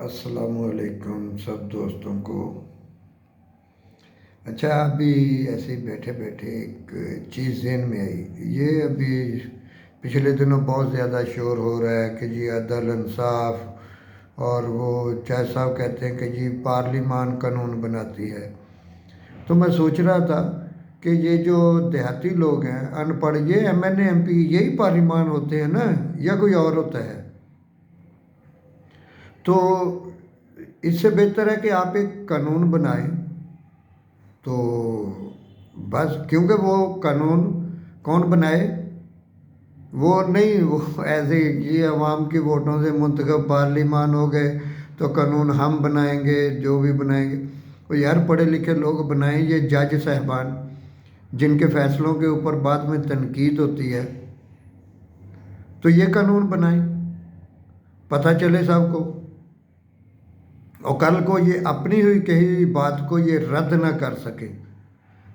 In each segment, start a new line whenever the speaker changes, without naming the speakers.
السلام علیکم سب دوستوں کو۔ اچھا، ابھی ایسے ہی بیٹھے بیٹھے ایک چیز ذہن میں آئی۔ یہ ابھی پچھلے دنوں بہت زیادہ شور ہو رہا ہے کہ جی عدل انصاف، اور وہ چاہے صاحب کہتے ہیں کہ جی پارلیمان قانون بناتی ہے۔ تو میں سوچ رہا تھا کہ یہ جو دیہاتی لوگ ہیں ان پڑھ، یہ M N A M P یہی پارلیمان ہوتے ہیں نا، یا کوئی اور ہوتا ہے؟ تو اس سے بہتر ہے کہ آپ ایک قانون بنائیں۔ تو بس کیونکہ وہ قانون کون بنائے؟ وہ نہیں، وہ ایسے یہ عوام کی ووٹوں سے منتخب پارلیمان ہو گئے تو قانون ہم بنائیں گے، جو بھی بنائیں گے وہ یار پڑھے لکھے لوگ بنائیں۔ یہ جج صاحبان جن کے فیصلوں کے اوپر بعد میں تنقید ہوتی ہے، تو یہ قانون بنائیں، پتہ چلے سب کو، اور کل کو یہ اپنی ہوئی کہی ہوئی بات کو یہ رد نہ کر سکے،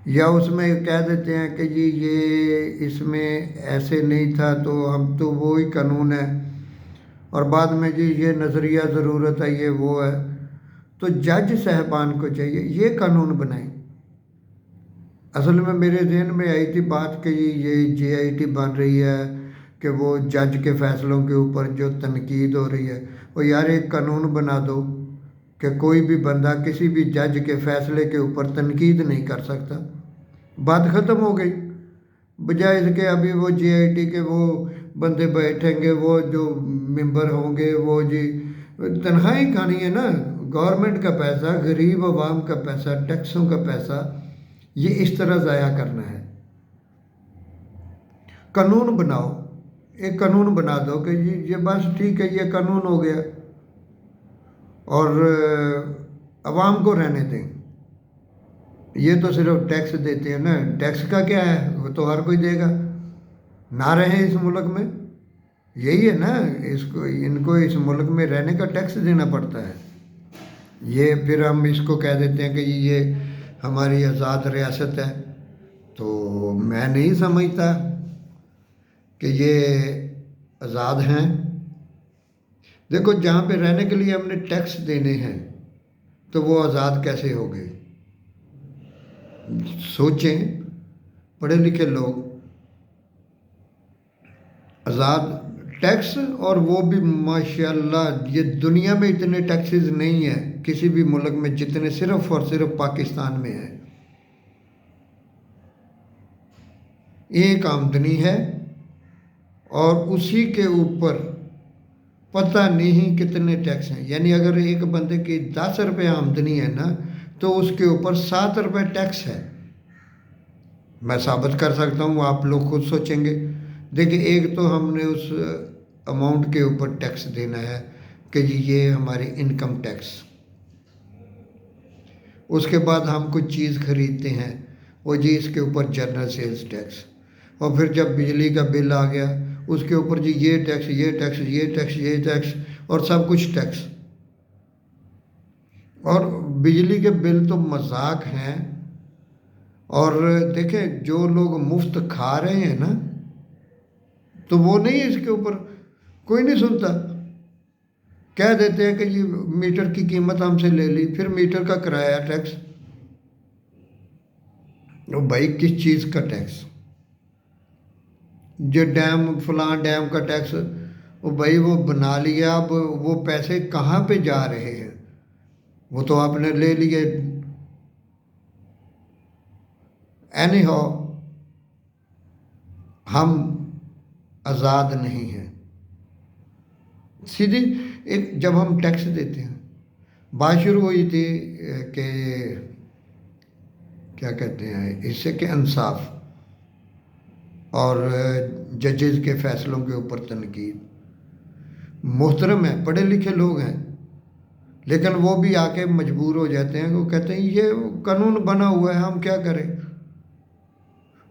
یا اس میں کہہ دیتے ہیں کہ جی یہ اس میں ایسے نہیں تھا تو ہم تو وہی قانون ہے، اور بعد میں جی یہ نظریہ ضرورت ہے، یہ وہ ہے۔ تو جج صاحبان کو چاہیے یہ قانون بنائیں۔ اصل میں میرے ذہن میں آئی تھی بات کہ یہ جے آئی ٹی بن رہی ہے کہ وہ جج کے فیصلوں کے اوپر جو تنقید ہو رہی ہے، وہ یار ایک قانون بنا دو کہ کوئی بھی بندہ کسی بھی جج کے فیصلے کے اوپر تنقید نہیں کر سکتا، بات ختم ہو گئی۔ بجائے اس کے ابھی وہ جے آئی ٹی کے وہ بندے بیٹھیں گے، وہ جو ممبر ہوں گے، وہ جی تنخواہیں کھانی ہے نا، گورنمنٹ کا پیسہ، غریب عوام کا پیسہ، ٹیکسوں کا پیسہ، یہ اس طرح ضائع کرنا ہے۔ قانون بناؤ، ایک قانون بنا دو کہ جی یہ بس ٹھیک ہے، یہ قانون ہو گیا، اور عوام کو رہنے دیں۔ یہ تو صرف ٹیکس دیتے ہیں نا، ٹیکس کا کیا ہے، وہ تو ہر کوئی دے گا، نہ رہیں اس ملک میں، یہی ہے نا، ان کو اس ملک میں رہنے کا ٹیکس دینا پڑتا ہے۔ یہ پھر ہم اس کو کہہ دیتے ہیں کہ یہ ہماری آزاد ریاست ہے، تو میں نہیں سمجھتا کہ یہ آزاد ہیں۔ دیکھو جہاں پہ رہنے کے لیے ہم نے ٹیکس دینے ہیں تو وہ آزاد کیسے ہو گئے؟ سوچیں پڑھے لکھے لوگ، آزاد ٹیکس، اور وہ بھی ماشاءاللہ یہ دنیا میں اتنے ٹیکسز نہیں ہیں کسی بھی ملک میں جتنے صرف اور صرف پاکستان میں ہیں۔ ایک آمدنی ہے اور اسی کے اوپر پتہ نہیں کتنے ٹیکس ہیں، یعنی اگر ایک بندے کی 10 روپے آمدنی ہے نا تو اس کے اوپر 7 روپے ٹیکس ہے۔ میں ثابت کر سکتا ہوں، آپ لوگ خود سوچیں گے۔ دیکھیں، ایک تو ہم نے اس اماؤنٹ کے اوپر ٹیکس دینا ہے کہ جی یہ ہماری انکم ٹیکس، اس کے بعد ہم کچھ چیز خریدتے ہیں، وہ جی اس کے اوپر جنرل سیلز ٹیکس، اور پھر جب بجلی کا بل آ گیا اس کے اوپر جی یہ ٹیکس، یہ ٹیکس، یہ ٹیکس، یہ ٹیکس، اور سب کچھ ٹیکس۔ اور بجلی کے بل تو مذاق ہیں، اور دیکھیں جو لوگ مفت کھا رہے ہیں نا تو وہ نہیں، اس کے اوپر کوئی نہیں سنتا، کہہ دیتے ہیں کہ جی میٹر کی قیمت ہم سے لے لی، پھر میٹر کا کرایہ ٹیکس۔ وہ بھائی کس چیز کا ٹیکس؟ جو ڈیم، فلاں ڈیم کا ٹیکس، وہ بھائی وہ بنا لیا، اب وہ پیسے کہاں پہ جا رہے ہیں؟ وہ تو آپ نے لے لیے۔ اینی ہاؤ، ہم آزاد نہیں ہیں۔ سیدھی ایک جب ہم ٹیکس دیتے ہیں، بات شروع ہوئی تھی کہ کیا کہتے ہیں اس سے کہ انصاف اور ججز کے فیصلوں کے اوپر تنقید۔ محترم ہیں، پڑھے لکھے لوگ ہیں، لیکن وہ بھی آ کے مجبور ہو جاتے ہیں، وہ کہتے ہیں یہ قانون بنا ہوا ہے، ہم کیا کریں؟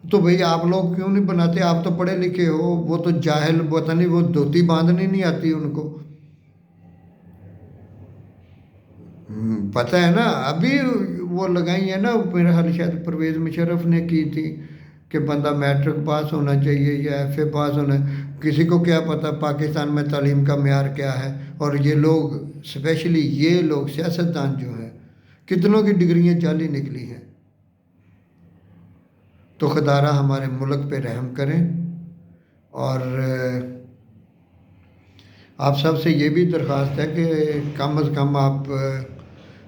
تو بھئی آپ لوگ کیوں نہیں بناتے؟ آپ تو پڑھے لکھے ہو، وہ تو جاہل، پتہ نہیں وہ دھوتی باندھنی نہیں آتی ان کو۔ پتہ ہے نا، ابھی وہ لگائی ہے نا، میرا خیال شاید پرویز مشرف نے کی تھی کہ بندہ میٹرک پاس ہونا چاہیے یا ایف اے پاس ہونا، کسی کو کیا پتہ پاکستان میں تعلیم کا معیار کیا ہے؟ اور یہ لوگ، اسپیشلی یہ لوگ سیاستدان جو ہیں، کتنوں کی ڈگریاں جعلی نکلی ہیں۔ تو خدارہ ہمارے ملک پہ رحم کریں، اور آپ سب سے یہ بھی درخواست ہے کہ کم از کم آپ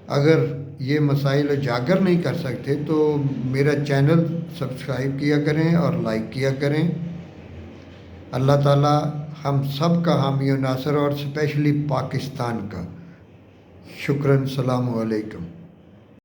اگر یہ مسائل اجاگر نہیں کر سکتے تو میرا چینل سبسکرائب کیا کریں اور لائک کیا کریں۔ اللہ تعالیٰ ہم سب کا حامی و ناصر، اور اسپیشلی پاکستان کا۔ شکراً، السلام علیکم۔